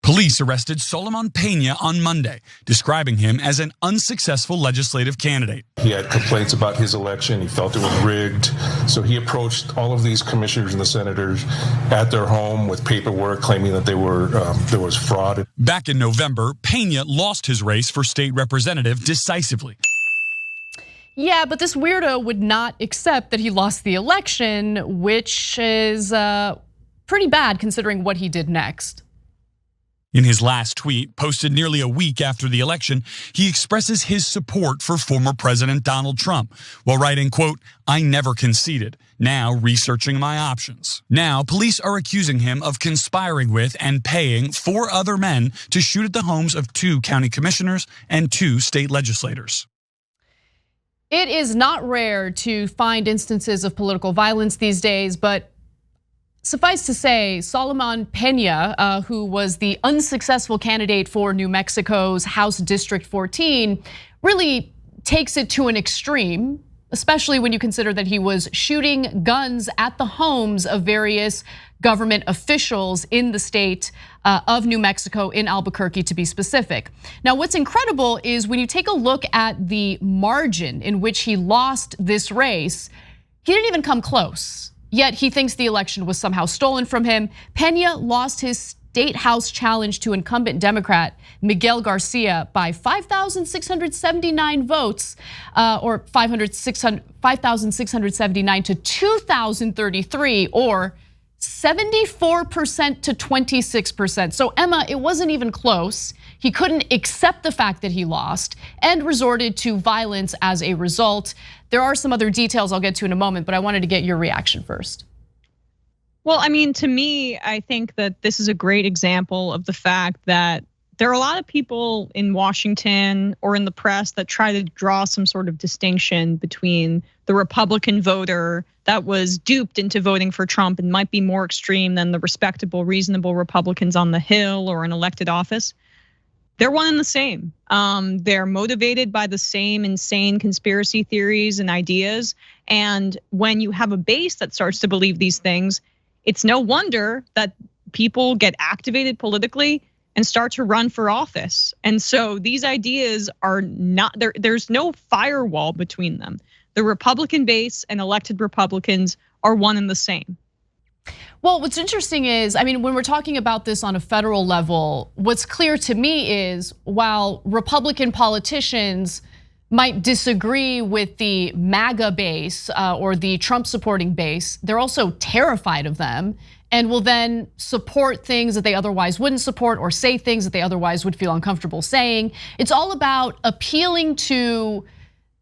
Police arrested Solomon Peña on Monday, describing him as an unsuccessful legislative candidate. He had complaints about his election. He felt it was rigged. So he approached all of these commissioners and the senators at their home with paperwork claiming that there was fraud. Back in November, Peña lost his race for state representative decisively. Yeah, but this weirdo would not accept that he lost the election, which is pretty bad considering what he did next. In his last tweet, posted nearly a week after the election, he expresses his support for former President Donald Trump while writing, quote, "I never conceded, now researching my options." Now, police are accusing him of conspiring with and paying 4 other men to shoot at the homes of 2 county commissioners and 2 state legislators. It is not rare to find instances of political violence these days, but suffice to say, Solomon Peña, who was the unsuccessful candidate for New Mexico's House District 14, really takes it to an extreme, especially when you consider that he was shooting guns at the homes of various government officials in the state of New Mexico, in Albuquerque to be specific. Now, what's incredible is when you take a look at the margin in which he lost this race, he didn't even come close. Yet he thinks the election was somehow stolen from him. Peña lost his state house challenge to incumbent Democrat Miguel Garcia by 5,679 votes, or 5,679 to 2,033, or 74% to 26%. So Emma, it wasn't even close. He couldn't accept the fact that he lost and resorted to violence as a result. There are some other details I'll get to in a moment, but I wanted to get your reaction first. Well, I mean, to me, I think that this is a great example of the fact that there are a lot of people in Washington or in the press that try to draw some sort of distinction between the Republican voter that was duped into voting for Trump and might be more extreme than the respectable, reasonable Republicans on the Hill or in elected office. They're one and the same. They're motivated by the same insane conspiracy theories and ideas. And when you have a base that starts to believe these things, it's no wonder that people get activated politically and start to run for office. And so these ideas are not there. There's no firewall between them. The Republican base and elected Republicans are one and the same. Well, what's interesting is, I mean, when we're talking about this on a federal level, what's clear to me is while Republican politicians might disagree with the MAGA base or the Trump supporting base, they're also terrified of them and will then support things that they otherwise wouldn't support or say things that they otherwise would feel uncomfortable saying. It's all about appealing to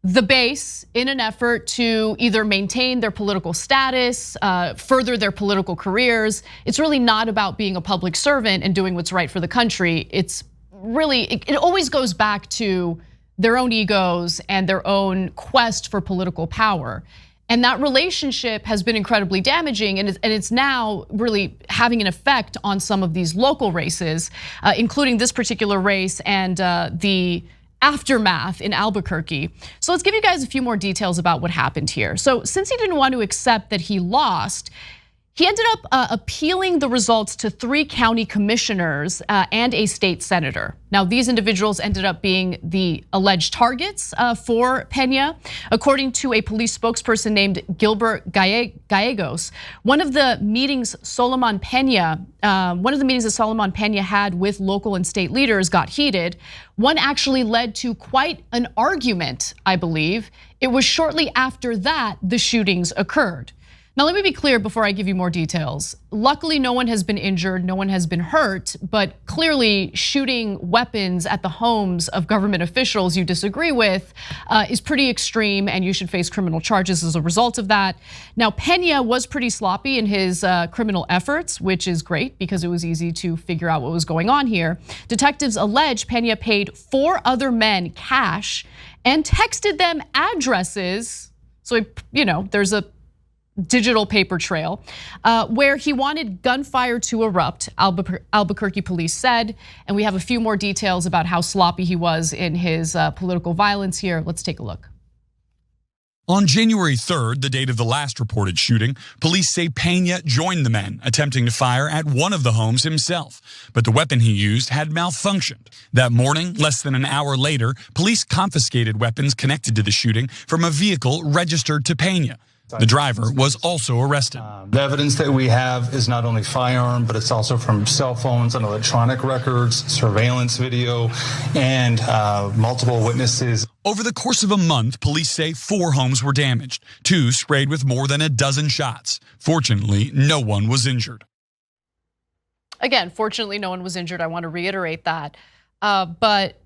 the base in an effort to either maintain their political status, further their political careers. It's really not about being a public servant and doing what's right for the country. It's really, it always goes back to their own egos and their own quest for political power. And that relationship has been incredibly damaging, and it's now really having an effect on some of these local races, including this particular race and the aftermath in Albuquerque. So let's give you guys a few more details about what happened here. So since he didn't want to accept that he lost, he ended up appealing the results to 3 county commissioners and a state senator. Now, these individuals ended up being the alleged targets for Peña. According to a police spokesperson named Gilbert Gallegos, one of the meetings that Solomon Peña had with local and state leaders got heated. One actually led to quite an argument, I believe. It was shortly after that the shootings occurred. Now, let me be clear before I give you more details. Luckily, no one has been injured, no one has been hurt, but clearly shooting weapons at the homes of government officials you disagree with is pretty extreme, and you should face criminal charges as a result of that. Now, Peña was pretty sloppy in his criminal efforts, which is great because it was easy to figure out what was going on here. Detectives allege Peña paid 4 other men cash and texted them addresses. So, there's a digital paper trail where he wanted gunfire to erupt, Albuquerque police said. And we have a few more details about how sloppy he was in his political violence here. Let's take a look. On January 3rd, the date of the last reported shooting, police say Peña joined the men, attempting to fire at one of the homes himself. But the weapon he used had malfunctioned. That morning, less than an hour later, police confiscated weapons connected to the shooting from a vehicle registered to Peña. The driver was also arrested. The evidence that we have is not only firearm, but it's also from cell phones and electronic records, surveillance video, and multiple witnesses. Over the course of a month, police say 4 homes were damaged, 2 sprayed with more than a dozen shots. Fortunately, no one was injured. Again, fortunately, no one was injured. I want to reiterate that. But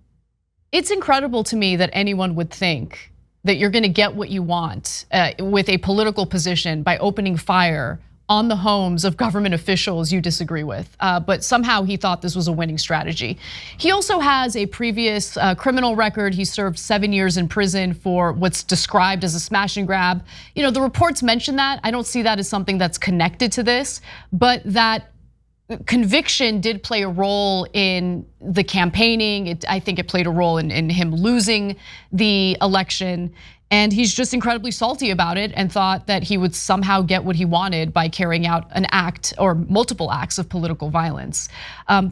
it's incredible to me that anyone would think that you're going to get what you want with a political position by opening fire on the homes of government officials you disagree with. But somehow he thought this was a winning strategy. He also has a previous criminal record. He served 7 years in prison for what's described as a smash and grab. You know, the reports mention that. I don't see that as something that's connected to this, but that conviction did play a role in the campaigning. I think it played a role in him losing the election. And he's just incredibly salty about it and thought that he would somehow get what he wanted by carrying out an act or multiple acts of political violence.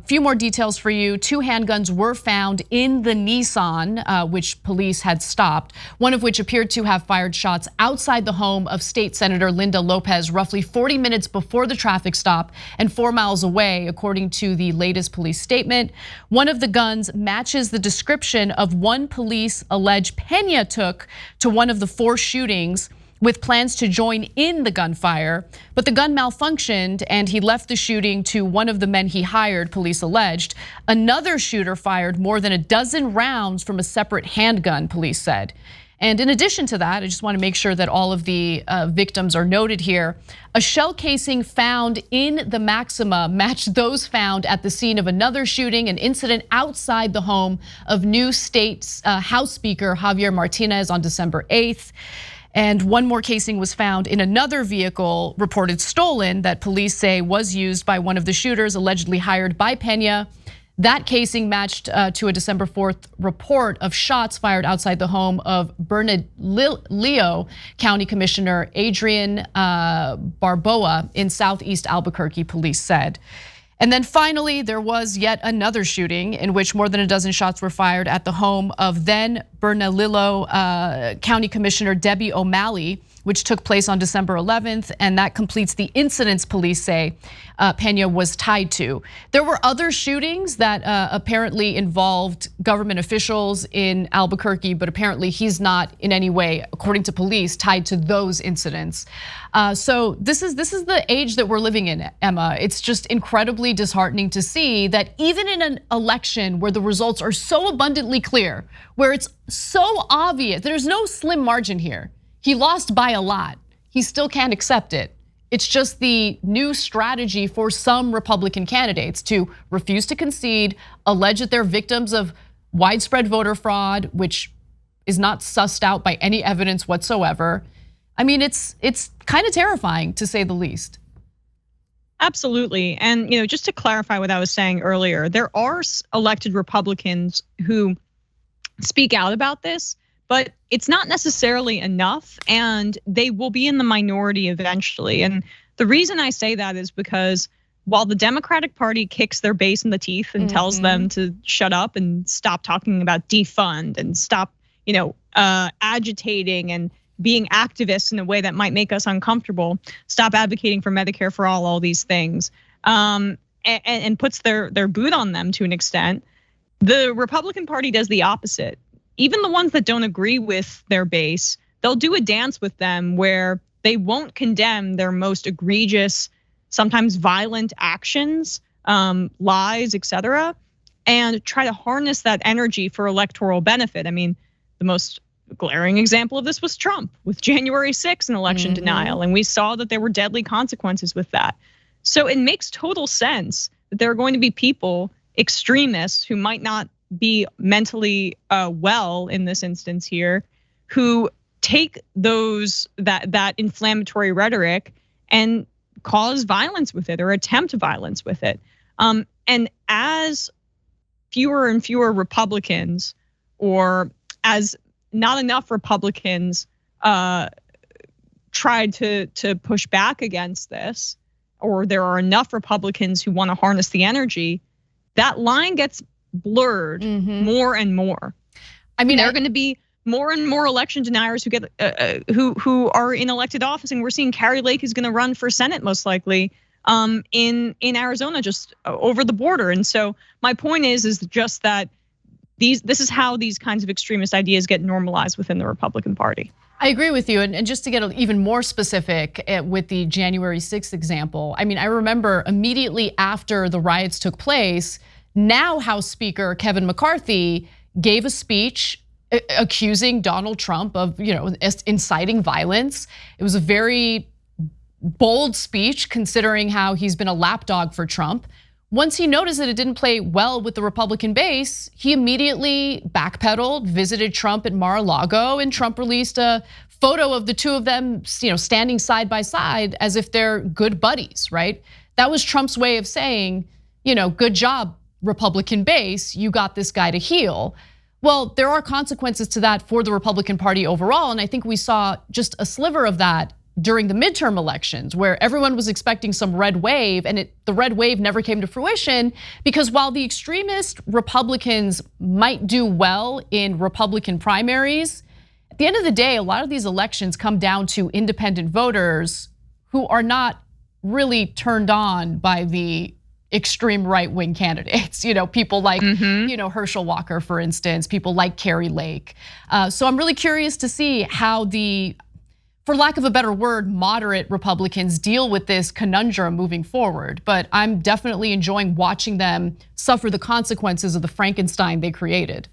Few more details for you. 2 handguns were found in the Nissan, which police had stopped, one of which appeared to have fired shots outside the home of State Senator Linda Lopez roughly 40 minutes before the traffic stop and 4 miles away, according to the latest police statement. One of the guns matches the description of one police alleged Peña took to one of the 4 shootings with plans to join in the gunfire, but the gun malfunctioned and he left the shooting to one of the men he hired, police alleged. Another shooter fired more than a dozen rounds from a separate handgun, police said. And in addition to that, I just want to make sure that all of the victims are noted here. A shell casing found in the Maxima matched those found at the scene of another shooting, an incident outside the home of new state House Speaker Javier Martinez on December 8th. And one more casing was found in another vehicle reported stolen that police say was used by one of the shooters allegedly hired by Peña. That casing matched to a December 4th report of shots fired outside the home of Bernalillo County Commissioner Adrian Barboa in southeast Albuquerque, police said. And then finally, there was yet another shooting in which more than a dozen shots were fired at the home of then Bernalillo County Commissioner Debbie O'Malley, which took place on December 11th, and that completes the incidents police say Peña was tied to. There were other shootings that apparently involved government officials in Albuquerque, but apparently he's not in any way, according to police, tied to those incidents. So this is the age that we're living in, Emma. It's just incredibly disheartening to see that even in an election where the results are so abundantly clear, where it's so obvious, there's no slim margin here. He lost by a lot. He still can't accept it. It's just the new strategy for some Republican candidates to refuse to concede, allege that they're victims of widespread voter fraud, which is not sussed out by any evidence whatsoever. I mean, it's kind of terrifying to say the least. Absolutely. And just to clarify what I was saying earlier, there are elected Republicans who speak out about this, but it's not necessarily enough, and they will be in the minority eventually. And the reason I say that is because while the Democratic Party kicks their base in the teeth and tells them to shut up and stop talking about defund and stop, agitating and being activists in a way that might make us uncomfortable, stop advocating for Medicare for all these things, and puts their boot on them to an extent, the Republican Party does the opposite. Even the ones that don't agree with their base, they'll do a dance with them where they won't condemn their most egregious, sometimes violent actions, lies, etc., and try to harness that energy for electoral benefit. I mean, the most glaring example of this was Trump with January 6th and election denial, and we saw that there were deadly consequences with that. So it makes total sense that there are going to be people, extremists, who might not be mentally well in this instance here, who take that inflammatory rhetoric and cause violence with it or attempt violence with it. And as fewer and fewer Republicans, or as not enough Republicans tried to push back against this, or there are enough Republicans who want to harness the energy, that line gets blurred more and more. I mean, there are going to be more and more election deniers who get who are in elected office, and we're seeing Carrie Lake is going to run for Senate most likely in Arizona, just over the border. And so my point is just that this is how these kinds of extremist ideas get normalized within the Republican Party. I agree with you, and just to get even more specific with the January 6th example, I mean, I remember immediately after the riots took place, now House Speaker Kevin McCarthy gave a speech accusing Donald Trump of, inciting violence. It was a very bold speech considering how he's been a lapdog for Trump. Once he noticed that it didn't play well with the Republican base, he immediately backpedaled, visited Trump at Mar-a-Lago, and Trump released a photo of the two of them, standing side by side as if they're good buddies, right? That was Trump's way of saying, good job, Republican base, you got this guy to heel. Well, there are consequences to that for the Republican Party overall, and I think we saw just a sliver of that during the midterm elections, where everyone was expecting some red wave, and the red wave never came to fruition, because while the extremist Republicans might do well in Republican primaries, at the end of the day, a lot of these elections come down to independent voters who are not really turned on by the extreme right-wing candidates, people like, Herschel Walker, for instance, people like Carrie Lake. So I'm really curious to see how for lack of a better word, moderate Republicans deal with this conundrum moving forward. But I'm definitely enjoying watching them suffer the consequences of the Frankenstein they created.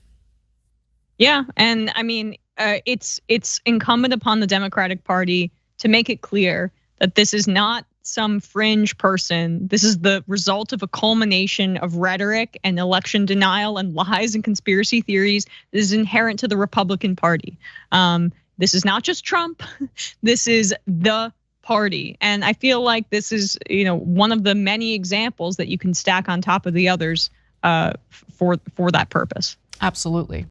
Yeah, and I mean, it's incumbent upon the Democratic Party to make it clear that this is not some fringe person. This is the result of a culmination of rhetoric and election denial and lies and conspiracy theories that is inherent to the Republican Party. This is not just Trump. This is the party. And I feel like this is, one of the many examples that you can stack on top of the others for that purpose. Absolutely.